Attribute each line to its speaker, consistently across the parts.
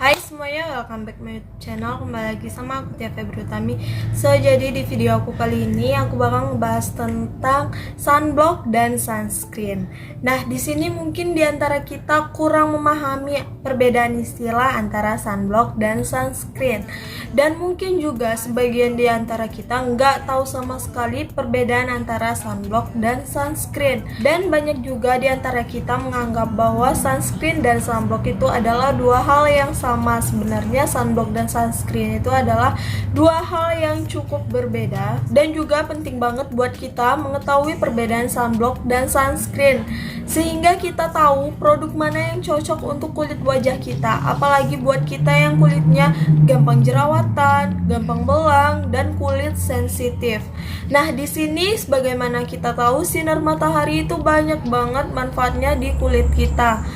Speaker 1: Hai semuanya, welcome back my channel. Kembali lagi sama aku Tia Febri Utami. Jadi di video aku kali ini aku bakal ngebahas tentang sunblock dan sunscreen. Nah, di sini mungkin diantara kita kurang memahami perbedaan istilah antara sunblock dan sunscreen. Dan mungkin juga sebagian diantara kita nggak tahu sama sekali perbedaan antara sunblock dan sunscreen. Dan banyak juga diantara kita menganggap bahwa sunscreen dan sunblock itu adalah dua hal yang sama. Sebenarnya sunblock dan sunscreen itu adalah dua hal yang cukup berbeda, dan juga penting banget buat kita mengetahui perbedaan sunblock dan sunscreen sehingga kita tahu produk mana yang cocok untuk kulit wajah kita, apalagi buat kita yang kulitnya gampang jerawatan, gampang belang, dan kulit sensitif. Nah, di sini sebagaimana kita tahu sinar matahari itu banyak banget manfaatnya di kulit kita.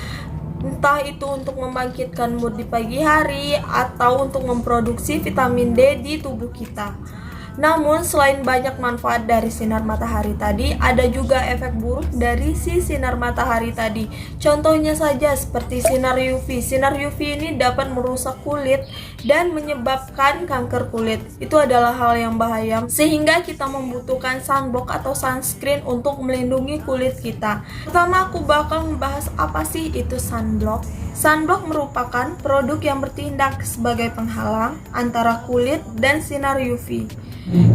Speaker 1: Entah itu untuk membangkitkan mood di pagi hari atau untuk memproduksi vitamin D di tubuh kita. Namun selain banyak manfaat dari sinar matahari tadi, ada juga efek buruk dari si sinar matahari tadi. Contohnya saja seperti sinar UV. Sinar UV ini dapat merusak kulit dan menyebabkan kanker kulit. Itu adalah hal yang bahaya, sehingga kita membutuhkan sunblock atau sunscreen untuk melindungi kulit kita. Pertama, aku bakal membahas apa sih itu sunblock. Sunblock merupakan produk yang bertindak sebagai penghalang antara kulit dan sinar UV.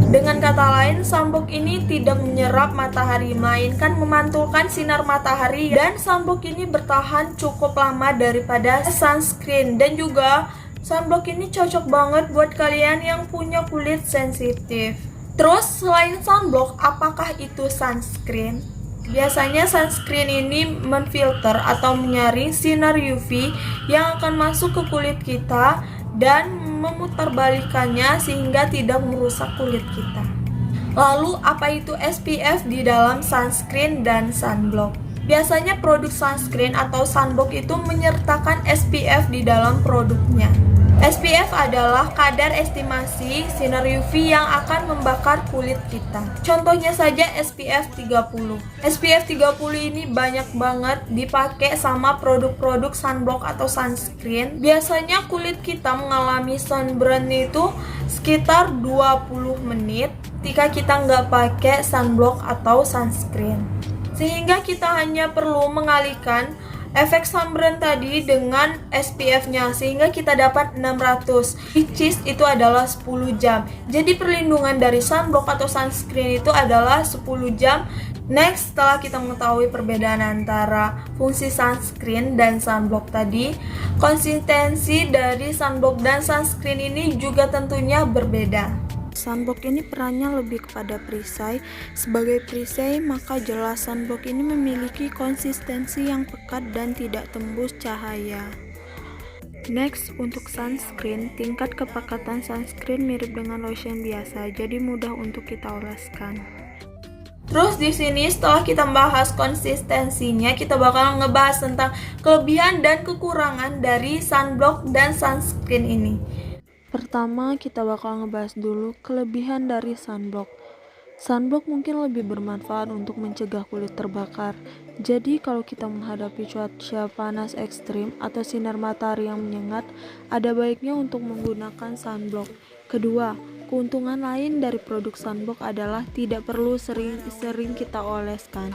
Speaker 1: Dengan kata lain, sunblock ini tidak menyerap matahari, melainkan memantulkan sinar matahari, dan sunblock ini bertahan cukup lama daripada sunscreen. Dan juga sunblock ini cocok banget buat kalian yang punya kulit sensitif. Terus selain sunblock, apakah itu sunscreen? Biasanya sunscreen ini menfilter atau menyaring sinar UV yang akan masuk ke kulit kita dan memutarbalikannya sehingga tidak merusak kulit kita. Lalu apa itu SPF di dalam sunscreen dan sunblock? Biasanya produk sunscreen atau sunblock itu menyertakan SPF di dalam produknya. SPF adalah kadar estimasi sinar UV yang akan membakar kulit kita. Contohnya saja SPF 30. SPF 30 ini banyak banget dipakai sama produk-produk sunblock atau sunscreen. Biasanya kulit kita mengalami sunburn itu sekitar 20 menit jika kita nggak pakai sunblock atau sunscreen. Sehingga kita hanya perlu mengalihkan efek sunburn tadi dengan SPF-nya sehingga kita dapat 600, which is itu adalah 10 jam. Jadi perlindungan dari sunblock atau sunscreen itu adalah 10 jam. Next, setelah kita mengetahui perbedaan antara fungsi sunscreen dan sunblock tadi, konsistensi dari sunblock dan sunscreen ini juga tentunya berbeda. Sunblock ini perannya lebih kepada perisai. Sebagai perisai, maka jelas sunblock ini memiliki konsistensi yang pekat dan tidak tembus cahaya. Next, untuk sunscreen, tingkat kepekatan sunscreen mirip dengan lotion biasa, jadi mudah untuk kita oleskan. Terus di sini setelah kita membahas konsistensinya, kita bakal ngebahas tentang kelebihan dan kekurangan dari sunblock dan sunscreen ini. Pertama, kita bakal ngebahas dulu kelebihan dari sunblock. Sunblock mungkin lebih bermanfaat untuk mencegah kulit terbakar. Jadi kalau kita menghadapi cuaca panas ekstrim atau sinar matahari yang menyengat, ada baiknya untuk menggunakan sunblock. Kedua, keuntungan lain dari produk sunblock adalah tidak perlu sering-sering kita oleskan.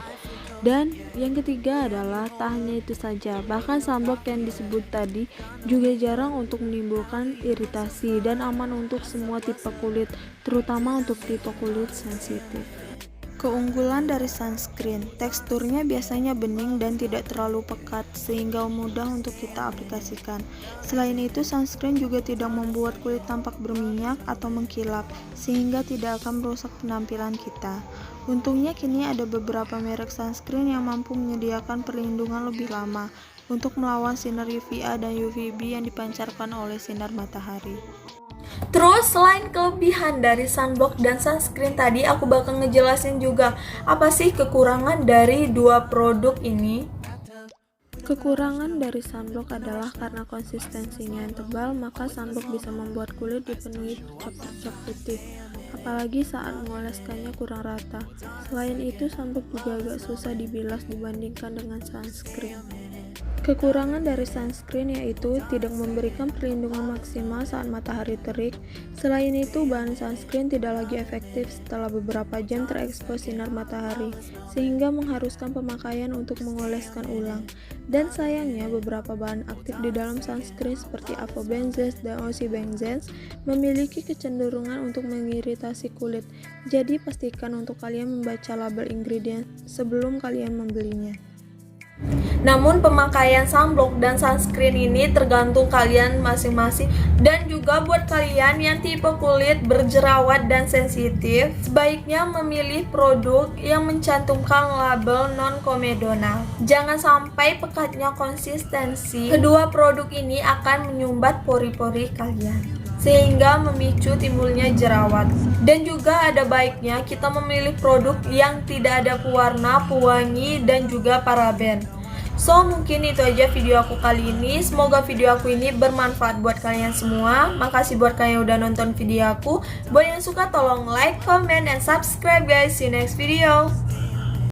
Speaker 1: Dan yang ketiga adalah tak hanya itu saja, bahkan sunblock yang disebut tadi juga jarang untuk menimbulkan iritasi dan aman untuk semua tipe kulit, terutama untuk tipe kulit sensitif. Keunggulan dari sunscreen, teksturnya biasanya bening dan tidak terlalu pekat sehingga mudah untuk kita aplikasikan. Selain itu, sunscreen juga tidak membuat kulit tampak berminyak atau mengkilap sehingga tidak akan merusak penampilan kita. Untungnya kini ada beberapa merek sunscreen yang mampu menyediakan perlindungan lebih lama untuk melawan sinar UVA dan UVB yang dipancarkan oleh sinar matahari. Terus selain kelebihan dari sunblock dan sunscreen tadi, aku bakal ngejelasin juga apa sih kekurangan dari dua produk ini. Kekurangan dari sunblock adalah karena konsistensinya yang tebal, maka sunblock bisa membuat kulit dipenuhi bercak-bercak putih, apalagi saat mengoleskannya kurang rata. Selain itu, sunblock juga agak susah dibilas dibandingkan dengan sunscreen. Kekurangan dari sunscreen yaitu tidak memberikan perlindungan maksimal saat matahari terik. Selain itu, bahan sunscreen tidak lagi efektif setelah beberapa jam terekspos sinar matahari, sehingga mengharuskan pemakaian untuk mengoleskan ulang. Dan sayangnya, beberapa bahan aktif di dalam sunscreen seperti avobenzes dan oxybenzes memiliki kecenderungan untuk mengiritasi kulit. Jadi, pastikan untuk kalian membaca label ingredient sebelum kalian membelinya. Namun pemakaian sunblock dan sunscreen ini tergantung kalian masing-masing, dan juga buat kalian yang tipe kulit berjerawat dan sensitif, sebaiknya memilih produk yang mencantumkan label non-komedonal. Jangan sampai pekatnya konsistensi kedua produk ini akan menyumbat pori-pori kalian, sehingga memicu timbulnya jerawat. Dan juga ada baiknya kita memilih produk yang tidak ada pewarna, pewangi, dan juga paraben. So, mungkin itu aja video aku kali ini. Semoga video aku ini bermanfaat buat kalian semua. Makasih buat kalian yang udah nonton video aku. Buat yang suka tolong like, comment, and subscribe guys. See you next video.